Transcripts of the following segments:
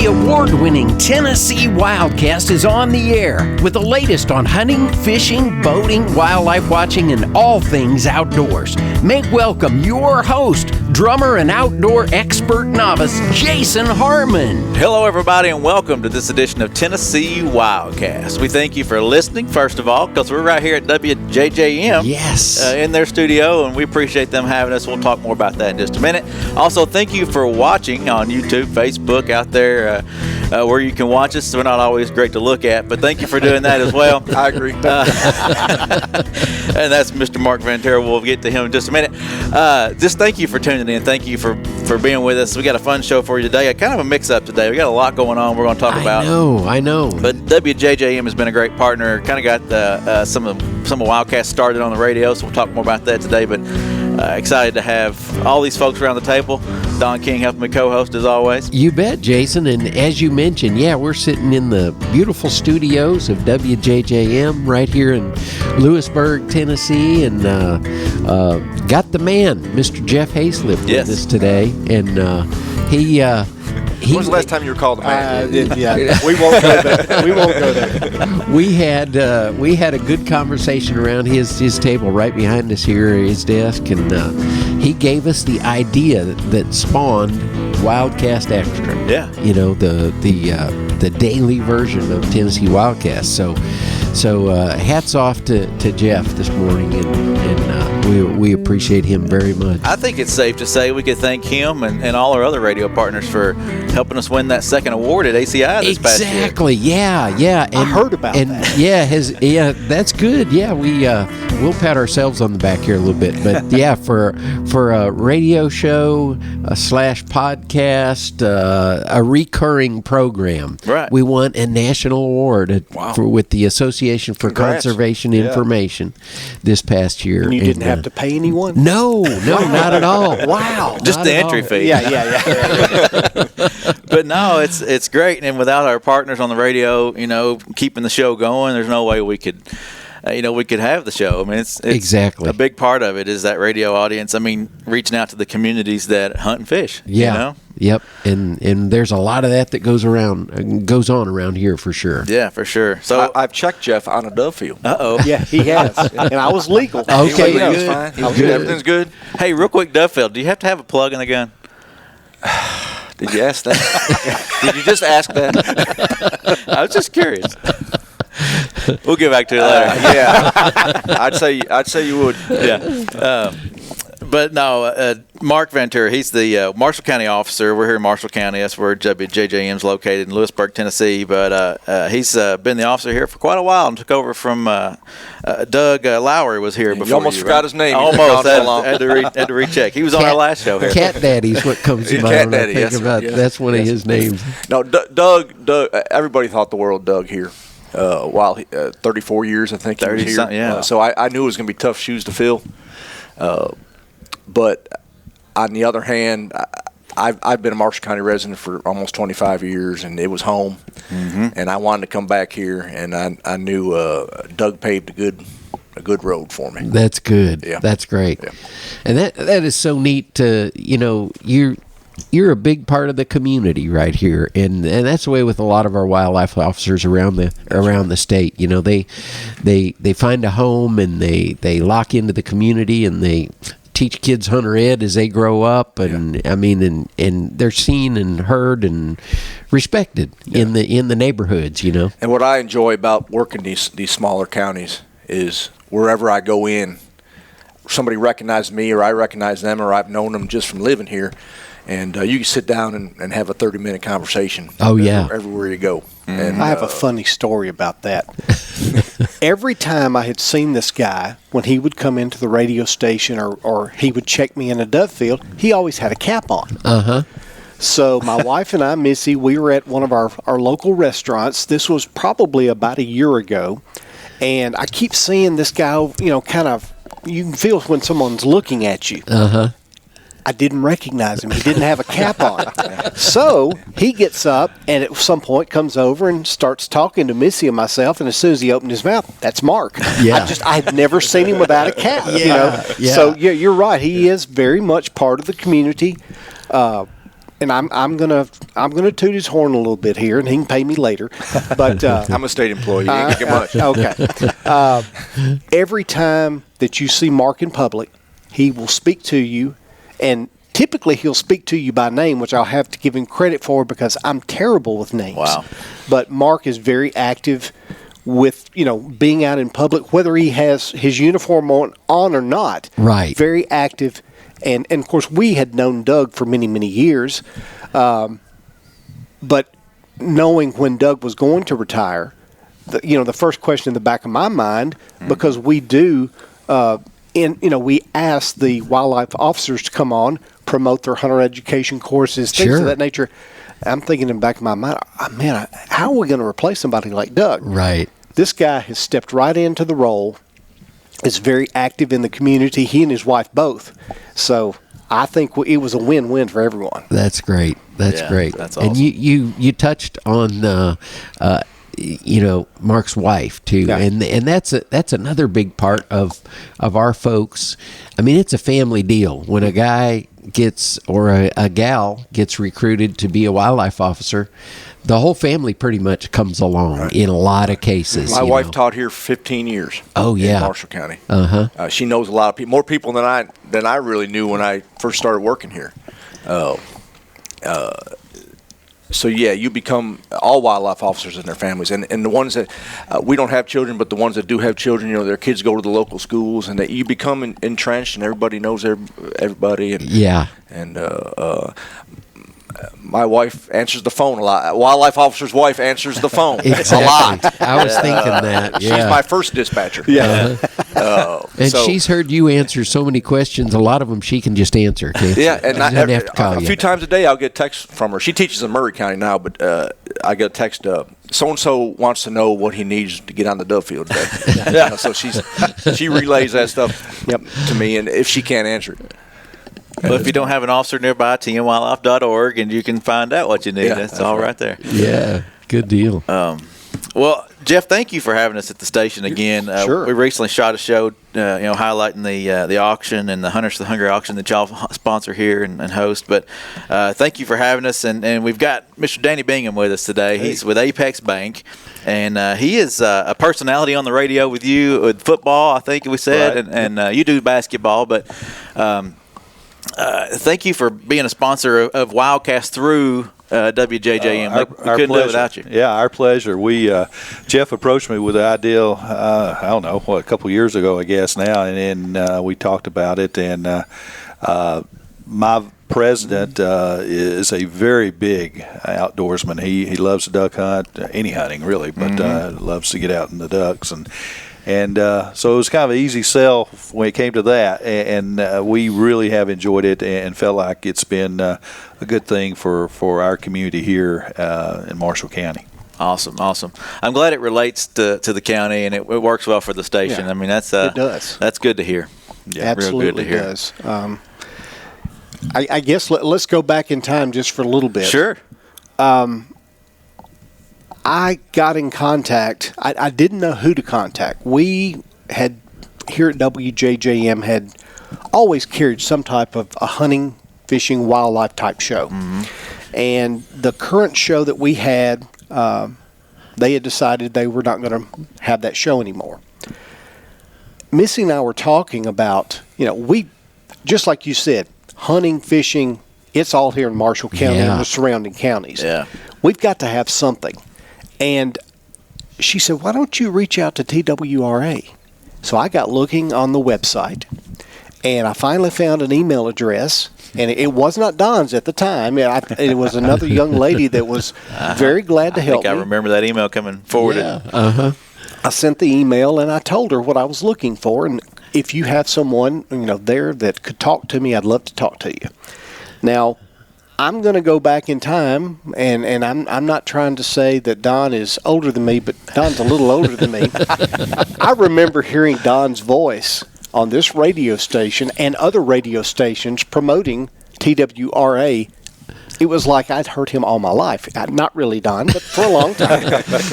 The award-winning Tennessee WildCast is on the air with the latest on hunting, fishing, boating, wildlife watching, and all things outdoors. Make welcome your host, drummer and outdoor expert novice, Jason Harmon. Hello, everybody, and welcome to this edition of Tennessee WildCast. We thank you for listening, first of all, because we're right here at WJJM. Yes. In their studio, and we appreciate them having us. We'll talk more about that in just a minute. Also, thank you for watching on YouTube, Facebook, out there where you can watch us. We're not always great to look at, but thank you for doing that as well. I agree. And that's Mr. Mark Vantera. We'll get to him in just a minute. Just thank you for tuning in. Thank you for being with us. We got a fun show for you today. Kind of a mix-up today. We got a lot going on we're going to talk about. I know. But WJJM has been a great partner. Kind of got some of WildCast started on the radio, so we'll talk more about that today. But excited to have all these folks around the table. Don King helping me co-host as always. You bet, Jason. And as you mentioned, we're sitting in the beautiful studios of WJJM right here in Lewisburg, Tennessee, and got the man, Mr. Jeff Hayslip, with us today. And he when was the last time you were called a man? We won't go there. We won't go there. We had a good conversation around his table right behind us here, his desk, and he gave us the idea that spawned WildCast Extra. Yeah. You know, the daily version of Tennessee WildCast. So hats off to Jeff this morning, and we appreciate him very much. I think it's safe to say we could thank him and all our other radio partners for helping us win that second award at ACI this past year. Exactly. Yeah. I heard about that. Yeah, that's good. Yeah, we'll pat ourselves on the back here a little bit, but yeah, for a radio show slash podcast, a recurring program, right? We won a national award with the Association for Conservation Information this past year. And you didn't have to pay anyone? No, not at all. Wow, just the entry fee. Yeah. But no, it's great, and without our partners on the radio, keeping the show going, there's no way we could. We could have the show. I mean, it's exactly a big part of it is that radio audience. I mean, reaching out to the communities that hunt and fish. Yeah. Yep. And there's a lot of that goes on around here for sure. Yeah, for sure. So I've checked Jeff on a dove field. Uh-oh. Yeah, he has. And I was legal. Okay. He was fine. Everything's good. Hey, real quick, dove field. Do you have to have a plug in the gun? Did you ask that? Did you just ask that? I was just curious. We'll get back to it later. Yeah, I'd say you would. Yeah, but no, Mark Vantera, he's the Marshall County officer. We're here in Marshall County. That's where JJM is located in Lewisburg, Tennessee. But he's been the officer here for quite a while and took over from Doug Lowry was here before. You almost forgot his name. Almost had to recheck. He was on our last show here. Cat Daddy's what comes to mind. Cat Daddy, That's one of his names. No, Doug. Everybody thought the world of Doug here. While 34 years, I think he was here. Yeah. So I knew it was going to be tough shoes to fill. But on the other hand, I've been a Marshall County resident for almost 25 years, and it was home. Mm-hmm. And I wanted to come back here, and I knew Doug paved a good road for me. That's good. Yeah. That's great. Yeah. And that is so neat to, you're a big part of the community right here, and that's the way with a lot of our wildlife officers around the state. They find a home and they lock into the community and they teach kids hunter ed as they grow up, and and they're seen and heard and respected in the neighborhoods. And what I enjoy about working these smaller counties is wherever I go in, somebody recognizes me or I recognize them or I've known them just from living here. And you can sit down and have a 30-minute conversation. Oh, yeah. Everywhere you go. Mm-hmm. And I have a funny story about that. Every time I had seen this guy, when he would come into the radio station or he would check me in a dove field, he always had a cap on. Uh-huh. So my wife and I, Missy, we were at one of our local restaurants. This was probably about a year ago. And I keep seeing this guy, kind of, you can feel when someone's looking at you. Uh-huh. I didn't recognize him. He didn't have a cap on. So he gets up and at some point comes over and starts talking to Missy and myself. And as soon as he opened his mouth, that's Mark. Yeah. I had never seen him without a cap. Yeah. So, yeah, you're right. He is very much part of the community. and I'm gonna toot his horn a little bit here, and he can pay me later. But I'm a state employee. You ain't gonna get much. Okay. Every time that you see Mark in public, he will speak to you, and typically he'll speak to you by name, which I'll have to give him credit for because I'm terrible with names. Wow. But Mark is very active with, being out in public, whether he has his uniform on or not. Right. Very active. And of course, we had known Doug for many, many years. But knowing when Doug was going to retire, the first question in the back of my mind, because we do, we ask the wildlife officers to come on, promote their hunter education courses, things of that nature. I'm thinking in the back of my mind, how are we going to replace somebody like Doug? Right. This guy has stepped right into the role, is very active in the community, he and his wife both. So I think it was a win-win for everyone. That's great. That's great. That's awesome. And you touched on Mark's wife too, Yeah. and that's another big part of our folks. I mean, it's a family deal when a guy gets or a gal gets recruited to be a wildlife officer. The whole family pretty much comes along in a lot of cases. My wife taught here 15 years. Oh, yeah. In Marshall County. Uh-huh. She knows a lot of people, more people than I really knew when I first started working here. So yeah, you become all wildlife officers and their families, and the ones that we don't have children, but the ones that do have children, their kids go to the local schools, and that you become entrenched, and everybody knows everybody. And, Yeah. And my wife answers the phone a lot. A wildlife officer's wife answers the phone Exactly. a lot. I was thinking that. She's Yeah. my first dispatcher. Yeah. And she's heard you answer so many questions. A lot of them she can just answer. Can't Yeah, she? and She doesn't have to call a you. few times a day I'll get texts from her. She teaches in Murray County now, but I get a text. So and so wants to know what he needs to get on the dove field today. So she relays that stuff to me, and if she can't answer it. Well, if you don't have an officer nearby, tnwildlife.org, and you can find out what you need. Yeah, that's all right there. Yeah, good deal. Well, Jeff, thank you for having us at the station again. Sure. We recently shot a show, highlighting the auction and the Hunters for the Hungry auction that y'all sponsor here and host. But thank you for having us. And we've got Mr. Danny Bingham with us today. He's with Apex Bank, and he is a personality on the radio with you with football, I think we said, Right. and you do basketball. But thank you for being a sponsor of WildCast through WJJM. We couldn't do it without you. Yeah, our pleasure. Jeff approached me with the idea, I don't know, a couple years ago, I guess now, and then we talked about it. And my president is a very big outdoorsman. He loves to duck hunt, any hunting really, but loves to get out in the ducks. And so it was kind of an easy sell when it came to that, and we really have enjoyed it and felt like it's been a good thing for our community here in Marshall County. Awesome. I'm glad it relates to the county, and it works well for the station. Yeah, I mean, that's it does. That's good to hear. Yeah, Absolutely real good to hear. does. I guess let's go back in time just for a little bit. Sure. I got in contact. I didn't know who to contact. We had, here at WJJM, had always carried some type of a hunting, fishing, wildlife type show. And the current show that we had, they had decided they were not going to have that show anymore. Missy and I were talking about, we, just like you said, hunting, fishing, it's all here in Marshall County and the surrounding counties. Yeah. We've got to have something. And she said, why don't you reach out to TWRA? So I got looking on the website, and I finally found an email address, and it was not Don's at the time. It was another young lady that was very glad to help I me. remember that email coming forward. Yeah. I sent the email, and I told her what I was looking for, and if you have someone there that could talk to me, I'd love to talk to you. Now, I'm going to go back in time, and I'm not trying to say that Don is older than me, but Don's a little older than me. I remember hearing Don's voice on this radio station and other radio stations promoting TWRA. It was like I'd heard him all my life. Not really, Don, but for a long time.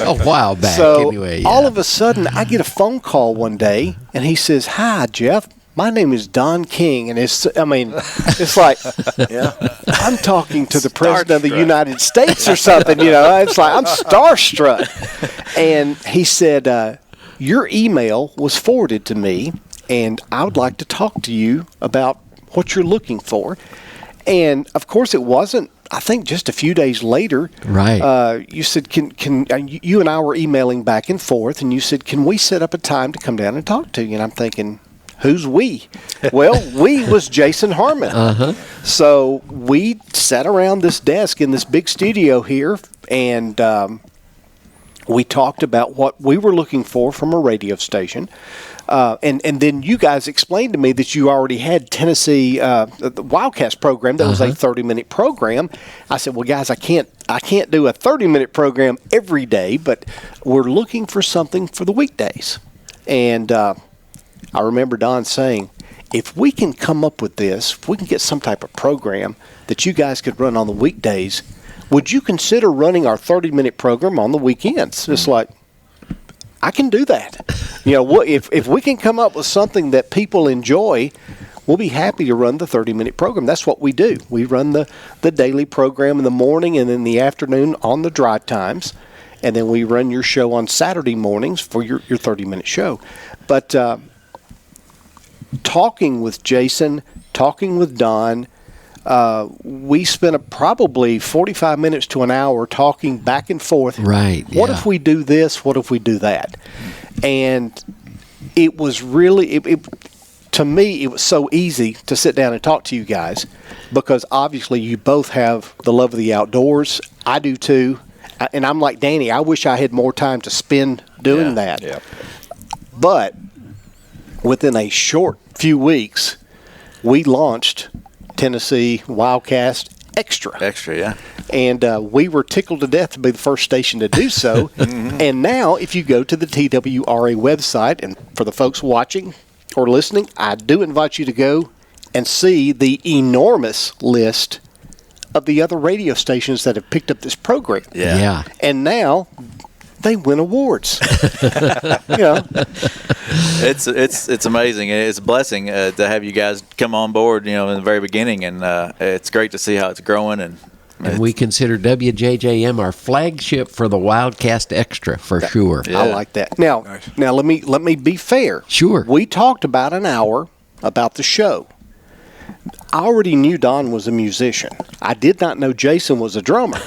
A while back, So anyway. Yeah. all of a sudden, I get a phone call one day, and he says, "Hi, Jeff. my name is Don King, and it's like, I'm talking to the president of the United States or something, It's like I'm starstruck. And he said, your email was forwarded to me, and I would like to talk to you about what you're looking for. And of course, it wasn't. I think just a few days later, right? You said, "Can you and I were emailing back and forth?" And you said, "Can we set up a time to come down and talk to you?" And I'm thinking, "Who's we?" Well, we was Jason Harmon. So we sat around this desk in this big studio here, and we talked about what we were looking for from a radio station. And then you guys explained to me that you already had Tennessee the WildCast program that was a 30-minute program. I said, "Well, guys, I can't do a 30-minute program every day, but we're looking for something for the weekdays." And I remember Don saying, "If we can come up with this, if we can get some type of program that you guys could run on the weekdays, would you consider running our 30-minute program on the weekends?" It's like, I can do that. If we can come up with something that people enjoy, we'll be happy to run the 30-minute program. That's what we do. We run the daily program in the morning and in the afternoon on the drive times, and then we run your show on Saturday mornings for your 30-minute show. But talking with Jason, talking with Don, we spent probably 45 minutes to an hour talking back and forth. Right. What if we do this? What if we do that? And it was really, to me, it was so easy to sit down and talk to you guys because obviously you both have the love of the outdoors. I do too. And I'm like Danny, I wish I had more time to spend doing that. Yeah. But within a short few weeks, we launched Tennessee WildCast Extra. Extra, yeah. And we were tickled to death to be the first station to do so. And now, if you go to the TWRA website, and for the folks watching or listening, I do invite you to go and see the enormous list of the other radio stations that have picked up this program. Yeah. And now they win awards. It's amazing. It's a blessing to have you guys come on board, in the very beginning, and it's great to see how it's growing. And we consider WJJM our flagship for the WildCast Extra for sure. Yeah. I like that. Now let me be fair. Sure. We talked about an hour about the show. I already knew Don was a musician. I did not know Jason was a drummer.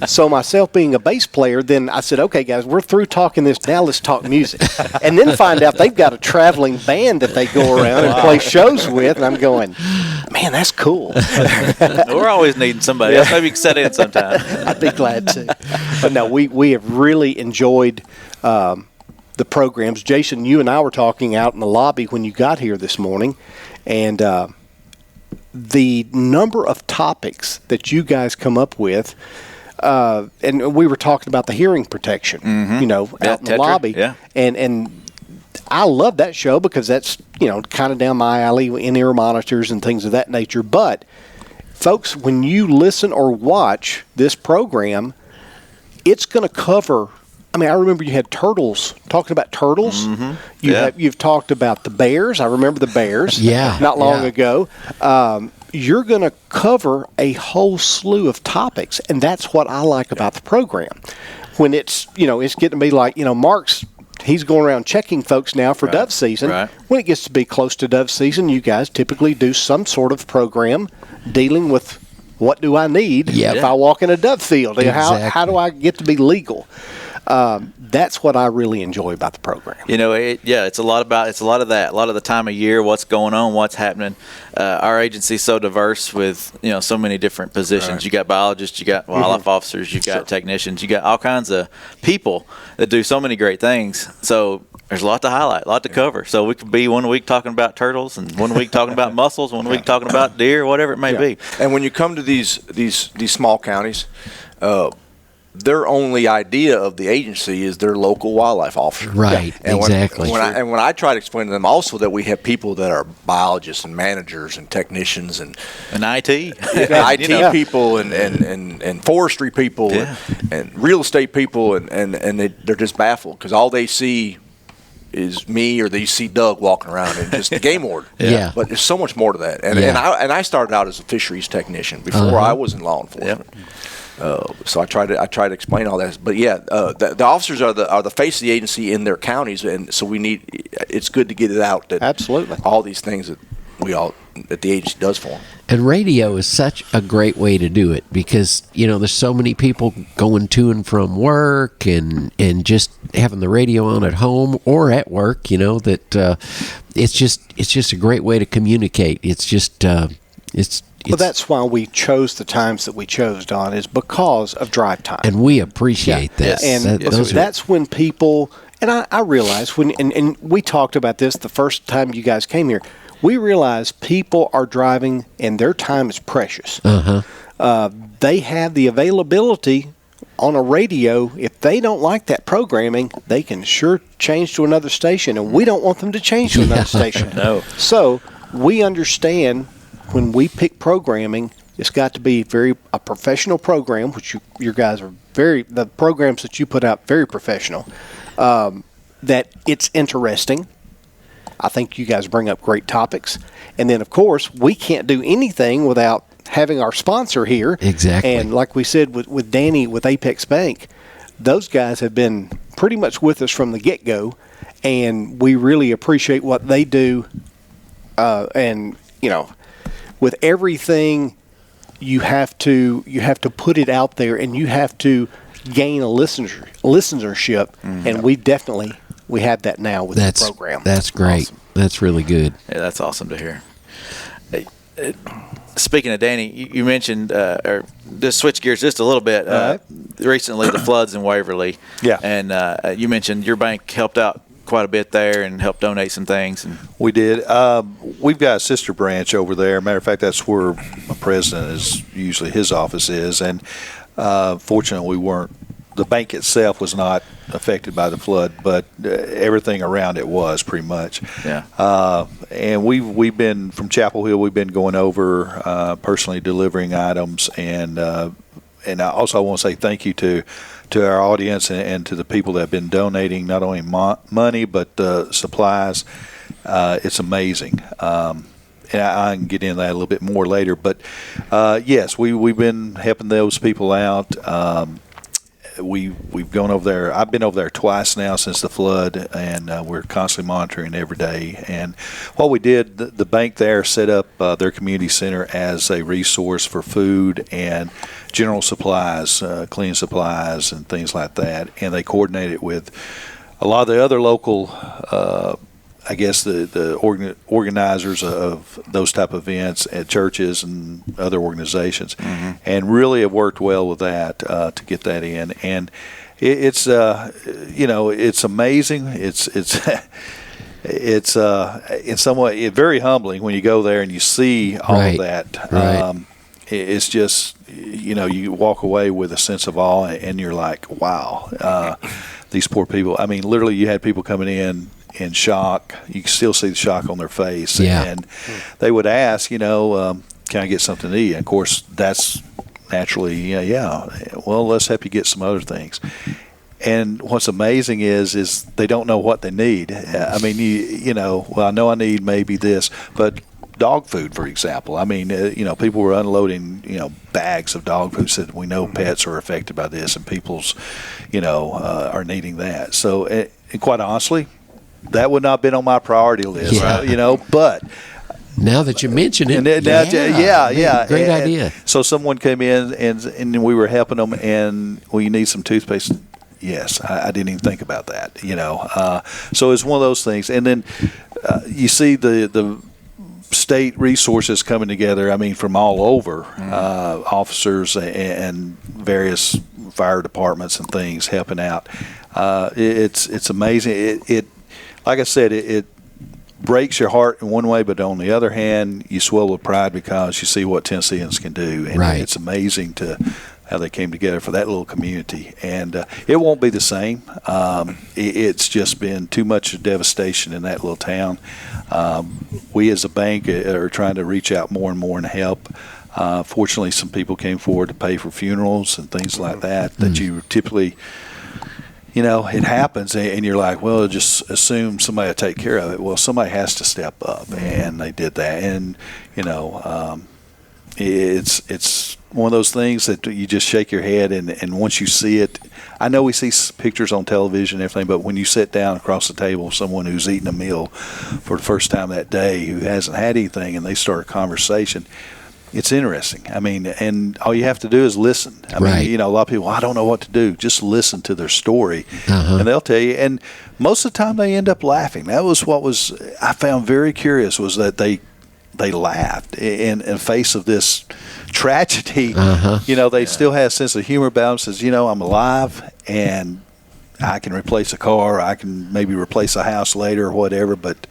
So myself being a bass player, then I said, "Okay, guys, we're through talking this. Now let's talk music." And then find out they've got a traveling band that they go around and play shows with. And I'm going, "Man, that's cool." We're always needing somebody else. Maybe you can set in sometime. I'd be glad to. But no, we have really enjoyed the programs. Jason, you and I were talking out in the lobby when you got here this morning, and the number of topics that you guys come up with, and we were talking about the hearing protection, out in the lobby. Yeah. And I love that show because that's, kind of down my alley, in-ear monitors and things of that nature. But, folks, when you listen or watch this program, it's going to cover. I remember you had turtles, talking about turtles. You've talked about the bears. I remember the bears not long ago. You're going to cover a whole slew of topics, and that's what I like about the program. When it's, it's getting to be like, he's going around checking folks now for dove season. Right. When it gets to be close to dove season, you guys typically do some sort of program dealing with what do I need if I walk in a dove field? Exactly. How do I get to be legal? That's what I really enjoy about the program. It's a lot of that. A lot of the time of year, what's going on, what's happening. Our agency's so diverse with so many different positions. Right. You got biologists, you got wildlife officers, you got technicians, you got all kinds of people that do so many great things. So there's a lot to highlight, a lot to cover. So we could be one week talking about turtles, and one week talking about mussels, one week talking about deer, whatever it may be. And when you come to these small counties, their only idea of the agency is their local wildlife officer. Right, and exactly. When I try to explain to them also that we have people that are biologists and managers and technicians and IT, IT people and forestry people and real estate people, and they're just baffled because all they see is me, or you see Doug walking around and just the game warden. Yeah. But there's so much more to that. And Yeah. and I started out as a fisheries technician before I was in law enforcement. So I try to explain all that. But the officers are the face of the agency in their counties, and so it's good to get it out that Absolutely. all these things that the agency does for them. And radio is such a great way to do it because, there's so many people going to and from work and just having the radio on at home or at work, that it's just a great way to communicate. It's just, Well, that's why we chose the times that we chose, Don, is because of drive time. and we appreciate that. And that's when people, and I realize and we talked about this the first time you guys came here, we realize people are driving and their time is precious. They have the availability on a radio. If they don't like that programming, they can sure change to another station, and we don't want them to change to another station. No. So we understand when we pick programming, it's got to be a professional program, which your guys are the programs that you put out, very professional, that it's interesting. I think you guys bring up great topics. And then, of course, we can't do anything without having our sponsor here. Exactly. And like we said with Danny, with Apex Bank, those guys have been pretty much with us from the get-go, and we really appreciate what they do. And, with everything, you have to put it out there, and you have to gain a listenership, and we have that now with the program. That's great. Awesome. That's really good. Yeah, that's awesome to hear. Speaking of Danny, you mentioned, or just switch gears just a little bit. Recently, the floods in Waverly. Yeah. And you mentioned your bank helped out quite a bit there and helped donate some things. And We did. We've got a sister branch over there. Matter of fact, that's where my president usually his office is. And fortunately, the bank itself was not affected by the flood, but everything around it was pretty much. Yeah. And we've been from Chapel Hill. We've been going over personally delivering items, and I also want to say thank you to our audience and to the people that have been donating not only money but supplies. It's amazing. And I can get into that a little bit more later. But yes, we've been helping those people out. We've gone over there. I've been over there twice now since the flood, and we're constantly monitoring every day. And what we did, the bank there set up their community center as a resource for food and general supplies, cleaning supplies and things like that. And they coordinated with a lot of the other local I guess the organizers of those type of events at churches and other organizations, and really have worked well with that to get that in. And it's it's amazing. It's in some way very humbling when you go there and you see all of that. Right. It's just you walk away with a sense of awe, and you're like, wow, these poor people. I mean, literally, you had people coming in shock. You can still see the shock on their face. Yeah. And they would ask, can I get something to eat? And of course, that's naturally, well, let's help you get some other things. And what's amazing is they don't know what they need. I mean, well, I know I need maybe this, but dog food, for example. I mean, people were unloading, bags of dog food. Said we know pets are affected by this, and people's, are needing that. So, and quite honestly, that would not have been on my priority list. But now that you mention it, great idea. So someone came in and we were helping them, and you need some toothpaste. Yes, I didn't even think about that. So it's one of those things, and then you see the state resources coming together. I mean, from all over, officers and various fire departments and things helping out. It's amazing. It like I said, it breaks your heart in one way, but on the other hand, you swell with pride because you see what Tennesseans can do, and it's amazing to how they came together for that little community. And it won't be the same. It's just been too much devastation in that little town. We as a bank are trying to reach out more and more and help. Fortunately, some people came forward to pay for funerals and things like that you typically it happens, and you're like, well, just assume somebody will take care of it. Well, somebody has to step up, and they did that. And it's one of those things that you just shake your head, and once you see it, I know we see pictures on television and everything, but when you sit down across the table with someone who's eating a meal for the first time that day, who hasn't had anything, and they start a conversation, it's interesting. I mean, and all you have to do is listen. I mean, a lot of people, I don't know what to do. Just listen to their story, and they'll tell you. And most of the time, they end up laughing. That was what I found very curious, was that they laughed in face of this tragedy. They still had a sense of humor about them. Says, I'm alive, and I can replace a car. I can maybe replace a house later or whatever, but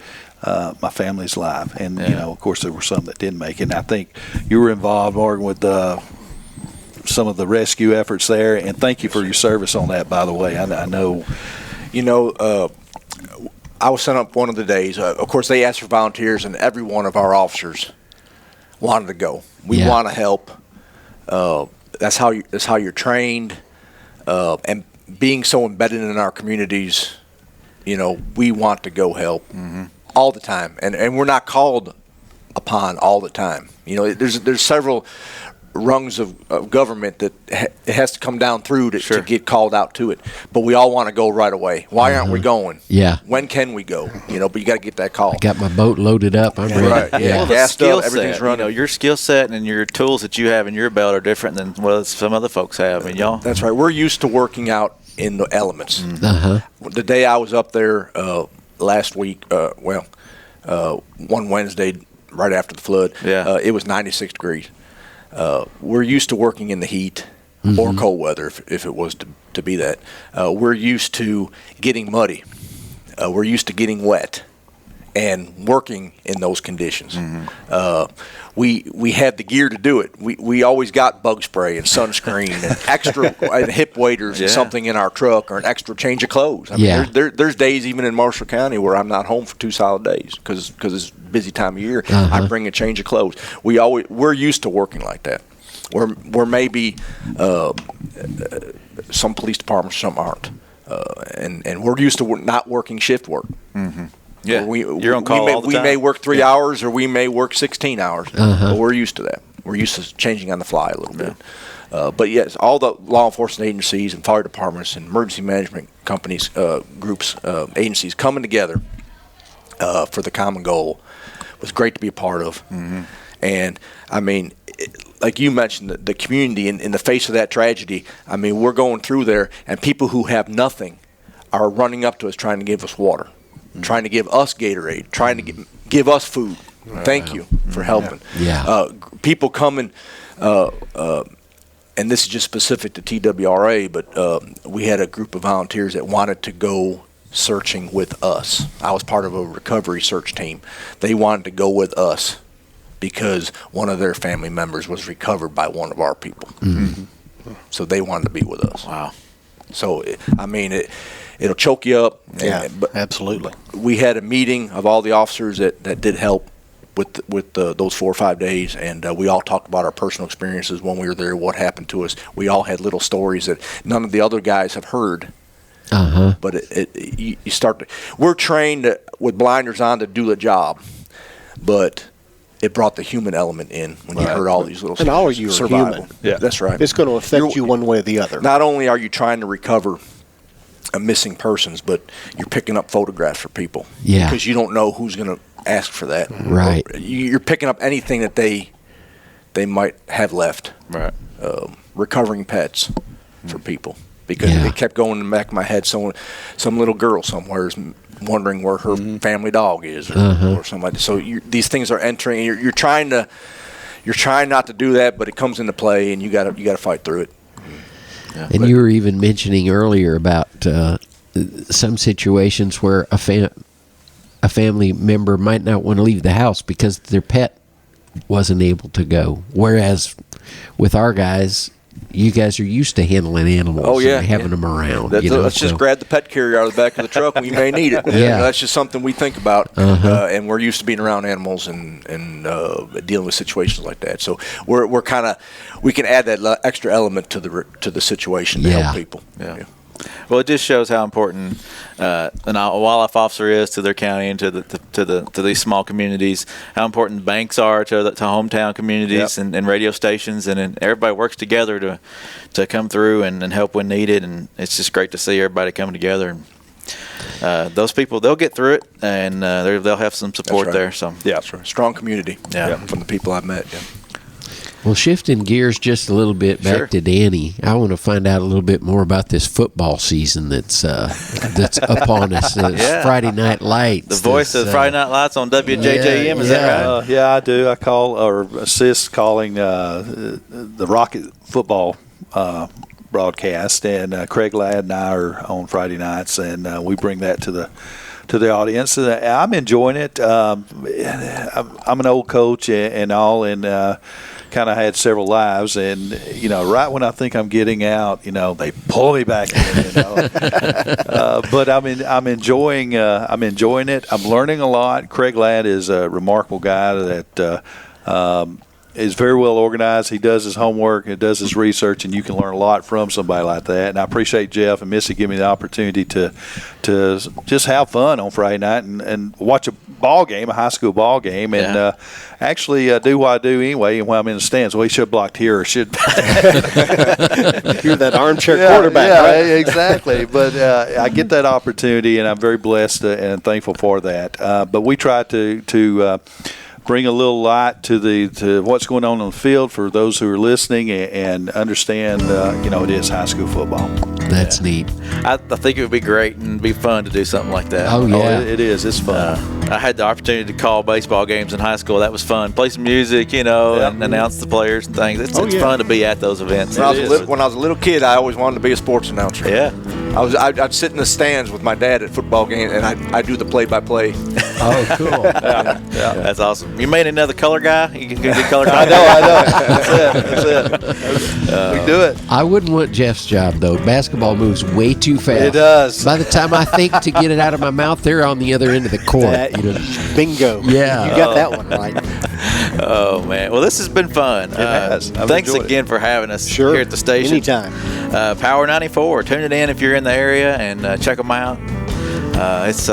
my family's alive. And, of course, there were some that didn't make it. And I think you were involved, Morgan, with some of the rescue efforts there. And thank you for your service on that, by the way. I know. I was sent up one of the days. Of course, they asked for volunteers, and every one of our officers wanted to go. We want to help. That's how you're trained. And being so embedded in our communities, we want to go help all the time, and we're not called upon all the time. There's several rungs of government that it has to come down through to get called out to it. But we all want to go right away. Why aren't we going? Yeah. When can we go? But you got to get that call. I got my boat loaded up. I'm ready. Right. Yeah. Well, the Gassed skill up, everything's set, running. your skill set and your tools that you have in your belt are different than what some other folks have. And y'all. That's right. We're used to working out in the elements. The day I was up there last week, one Wednesday right after the flood, it was 96 degrees. We're used to working in the heat or cold weather, if it was to be that. We're used to getting muddy. We're used to getting wet and working in those conditions. We had the gear to do it. We always got bug spray and sunscreen and extra and hip waders and something in our truck, or an extra change of clothes. I mean, there's days even in Marshall County where I'm not home for 2 solid days because it's a busy time of year. I bring a change of clothes. We're used to working like that. We're maybe some police departments, some aren't, and we're used to not working shift work. Yeah, you're on call all the time. We may work 3 hours, or we may work 16 hours. But we're used to that. We're used to changing on the fly a little bit. But yes, all the law enforcement agencies and fire departments and emergency management companies, groups, agencies coming together for the common goal was great to be a part of. And I mean, like you mentioned, the community in the face of that tragedy. I mean, we're going through there, and people who have nothing are running up to us trying to give us water, trying to give us Gatorade, trying to give us food. Thank you for helping. People coming, and this is just specific to TWRA, but we had a group of volunteers that wanted to go searching with us. I was part of a recovery search team. They wanted to go with us because one of their family members was recovered by one of our people. So they wanted to be with us. Wow. So, I mean, it'll choke you up. But absolutely. We had a meeting of all the officers that did help with those 4 or 5 days, and we all talked about our personal experiences when we were there, what happened to us. We all had little stories that none of the other guys have heard. But you start to, we're trained with blinders on to do the job, but it brought the human element in when you heard all these little and all of you are survival. human. Yeah, that's right. It's going to affect you one way or the other. Not only are you trying to recover missing persons, but you're picking up photographs for people. Because you don't know who's going to ask for that. Right. You're picking up anything that they might have left. Right. Recovering pets for people. Because it kept going in the back of my head. Some little girl somewhere is wondering where her family dog is, or something like that. So these things are entering. You're trying not to do that, but it comes into play, and you got to fight through it. And you were even mentioning earlier about some situations where a family member might not want to leave the house because their pet wasn't able to go. Whereas with our guys, you guys are used to handling animals and having them around. Let's just grab the pet carrier out of the back of the truck. We may need it. That's just something we think about, and we're used to being around animals and dealing with situations like that. So we can add that extra element to the situation to help people. Well, it just shows how important a wildlife officer is to their county and to these small communities. How important banks are to hometown communities and radio stations, and everybody works together to come through and help when needed. And it's just great to see everybody coming together. And those people, they'll get through it, and they'll have some support there. So that's right. Strong community. Yeah. From the people I've met. Yeah. Well, shifting gears just a little bit back to Danny, I want to find out a little bit more about this football season that's upon us. Friday Night Lights. The voice of Friday Night Lights on WJJM, is that right? Yeah, I do. I call or assist calling the Rocket football broadcast, and Craig Ladd and I are on Friday nights, and we bring that to the audience. I'm enjoying it. I'm an old coach and all, and kind of had several lives, and right when I think I'm getting out, they pull me back in. But I'm enjoying it. I'm learning a lot. Craig Ladd is a remarkable guy that is very well organized. He does his homework and does his research, and you can learn a lot from somebody like that. And I appreciate Jeff and Missy giving me the opportunity to just have fun on Friday night and watch a ball game, a high school ball game, and actually do what I do anyway. And when I'm in the stands, well, he should have blocked here or should. You're that armchair quarterback, right? Exactly. But I get that opportunity, and I'm very blessed and thankful for that. But we try to bring a little light to what's going on the field for those who are listening, and understand, it is high school football. That's neat. I think it would be great and be fun to do something like that. Oh, yeah. It is. It's fun. I had the opportunity to call baseball games in high school. That was fun. Play some music, and announce the players and things. It's fun to be at those events. When I was a little kid, I always wanted to be a sports announcer. Yeah. I'd sit in the stands with my dad at football games, and I'd do the play-by-play. Oh, cool. Yeah. That's awesome. You made another color guy? You can do color guy? I know. That's it. We can do it. I wouldn't want Jeff's job, though. Basketball moves way too fast. It does. By the time I think to get it out of my mouth, they're on the other end of the court. Bingo. Yeah. You got that one right. Oh, man. Well, this has been fun. It has. Thanks again for having us here at the station. Anytime. Power 94. Tune it in if you're in the area, and check them out. It's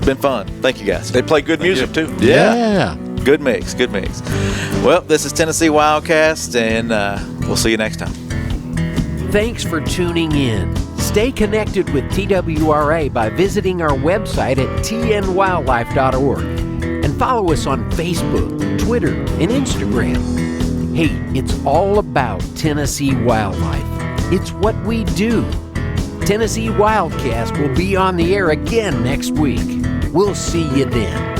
been fun. Thank you, guys. They play good music, too. Yeah. Good mix. Well, this is Tennessee WildCast, and we'll see you next time. Thanks for tuning in. Stay connected with TWRA by visiting our website at tnwildlife.org and follow us on Facebook, Twitter, and Instagram. Hey, it's all about Tennessee wildlife. It's what we do. Tennessee WildCast will be on the air again next week. We'll see you then.